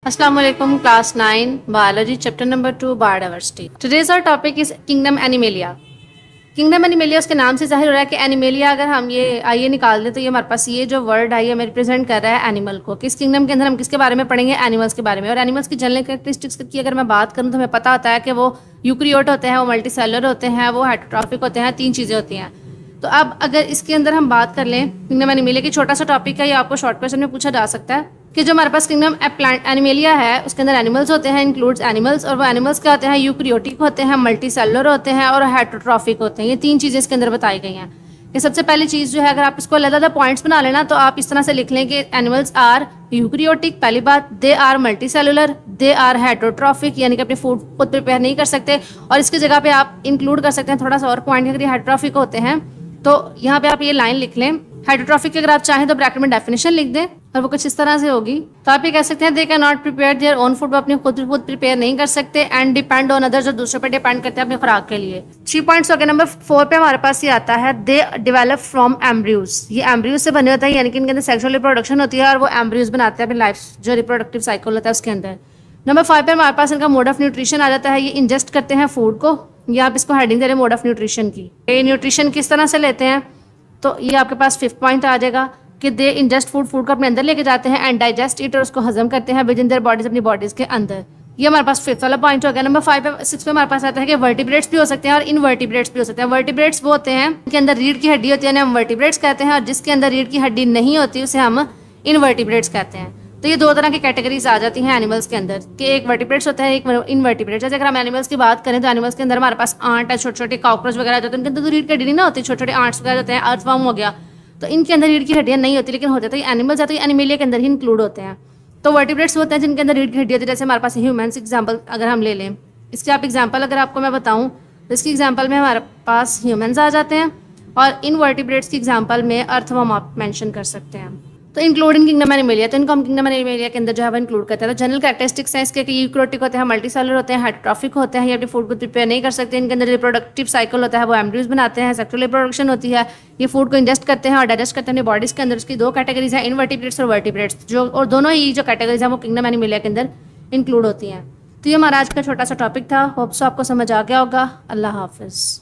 Assalamu alaikum, class 9 biology chapter number 2 biodiversity. Today's our topic is kingdom Animalia. Kingdom animalia उसके नाम से जाहिर हो रहा है कि एनिमेलिया अगर हम ये आइए निकाल दें तो ये हमारे पास ये जो वर्ड है ये हमें रिप्रेजेंट कर रहा है एनिमल को। किस किंगडम के अंदर हम किसके बारे में पढ़ेंगे? एनिमल्स के बारे में। और एनिमल्स की जनरल कैरेक्टरिस्टिक्स की अगर मैं बात करूँ तो हमें पता होता है कि वो यूक्रियोट होते हैं, वो मल्टीसेलुलर होते हैं, वो हेटरोट्रॉफिक होते हैं, 3 चीज़ें होती हैं। तो अब अगर इसके अंदर हम बात कर लें किंगडम एनिमेलिया की, छोटा सा टॉपिक है, ये आपको शॉर्ट क्वेश्चन में पूछा जा सकता है कि जो हमारे पास किंगडम एनिमेलिया है उसके अंदर एनिमल्स होते हैं, इंक्लूड्स एनिमल्स, और वो एनिमल्स क्या होते हैं? यूक्रियोटिक होते हैं, मल्टीसेलुलर होते हैं और हेटरोट्रॉफिक होते हैं। ये 3 चीज़ें इसके अंदर बताई गई हैं। कि सबसे पहली चीज़ जो है, अगर आप इसको अलग-अलग पॉइंट्स बना लेना तो आप इस तरह से लिख लें कि एनिमल्स आर यूक्रियोटिक, पहली बात, they are multicellular, they are heterotrophic, यानी कि अपने फूड खुद प्रिपेयर नहीं कर सकते। और इसकी जगह पे आप इंक्लूड कर सकते हैं थोड़ा सा और पॉइंट, अगर ये हेटरोट्रॉफिक होते हैं तो यहाँ पे आप ये लाइन लिख लें। हेटरोट्रॉफिक की अगर आप चाहें तो ब्रैकेट में डेफिनेशन लिख दें और वो कुछ इस तरह से होगी। तो आप ये कह सकते हैं they can not prepare their own food, वो अपने खुद प्रिपेयर नहीं कर सकते, एंड डिपेंड ऑन अदर, जो दूसरे पर डिपेंड करते हैं अपनी खुराक के लिए। 3 पॉइंट्स हो गए। नंबर 4 पे हमारे पास ये आता है दे डेवलप फ्रॉम एम्ब्रियोज। ये एम्ब्रियोज से बने होता है, यानी कि इनके अंदर सेक्सुअल रिप्रोडक्शन होती है और वो एम्ब्रियोज बनाते हैं अपनी लाइफ, जो रिप्रोडक्टिव साइकिल होता है उसके अंदर। नंबर 5 पे हमारे पास इनका मोड ऑफ न्यूट्रिशन आ जाता है। ये इंजेस्ट करते हैं फूड को, या आप इसको हेडिंग दे रहे हैं मोड ऑफ न्यूट्रिशन की। ये न्यूट्रिशन किस तरह से लेते हैं, तो ये आपके पास 5th पॉइंट आ जाएगा कि दे इंजेस्ट फूड को अपने अंदर लेके जाते हैं एंड डाइजेस्ट इट, और उसको हजम करते हैं विद इन देयर बॉडीज, अपनी बॉडीज के अंदर। ये हमारे पास 5th वाला पॉइंट हो गया। नंबर 6 पे हमारे पास आता है कि वर्टिब्रेट्स भी हो सकते हैं और इनवर्टिब्रेट्स भी हो सकते हैं। वर्टिब्रेट्स वो होते हैं जिनके अंदर रीढ़ की हड्डी होती है, हम वर्टिब्रेट्स कहते हैं, और जिसके अंदर रीढ़ की हड्डी नहीं होती उसे हम इनवर्टिब्रेट्स कहते हैं। तो ये 2 तरह की कैटेगरीज आ जाती हैं एनिमल्स के अंदर, कि एक वर्टिब्रेट्स होता है, एक इनवर्टिब्रेट्स। जैसे अगर हम एनिमल्स की बात करें तो एनिमल्स के अंदर हमारे पास आंट है, छोटे छोटे कॉकरोच वगैरह होते हैं, उनके अंदर तो रीढ़ की हड्डी नहीं ना होती, छोटे छोटे आंट्स वगैरह होते हैं, अर्थवर्म हो गया, तो इनके अंदर रीढ़ की हड्डियां नहीं होती, लेकिन होते तो ये एनिमल्स है तो ये एनिमेलिया के अंदर ही इंक्लूड होते हैं। तो वर्टिब्रेट्स होते हैं जिनके अंदर रीढ़ की हड्डी होती है, जैसे हमारे पास ह्यूमन्स एग्जाम्पल अगर हम ले लें, इसके आप एग्जाम्पल अगर आपको मैं बताऊँ तो इसकी एग्जाम्पल में हमारे पास ह्यूमन्स आ जाते हैं, और इन वर्टिब्रेट्स की एग्जाम्पल में अर्थवर्म आप मेंशन कर सकते हैं। तो इंक्लूडिंग किंगडम एनिमेलिया, तो इनको हम किंगडम एनिमेलिया के अंदर जो है वो इंक्लूड करते हैं। तो जनरल कैरेक्टरिस्टिक्स हैं इसके कि यूक्रियोटिक होते हैं, मल्टीसेलुलर होते हैं, हेटरोट्रॉफिक होते हैं, ये अपने फूड को प्रिपेयर नहीं कर सकते, इनके अंदर रिप्रोडक्टिव साइकिल होता है, वो एम्ब्रियोज बनाते हैं, सेक्सुअल रिप्रोडक्शन होती है, ये फूड को इंजेस्ट करते हैं और डाइजेस्ट करते हैं अपनी बॉडीज के अंदर। उसकी 2 कैटेगरीज हैं, इनवर्टिब्रेट्स और वर्टिब्रेट्स, जो और दोनों ही जो कैटेगरीज हैं वो किंगडम एनिमेलिया के अंदर इंक्लूड होती हैं। तो ये हमारा आज का छोटा सा टॉपिक था। होप सो आपको समझ आ गया होगा। अल्लाह हाफिज़।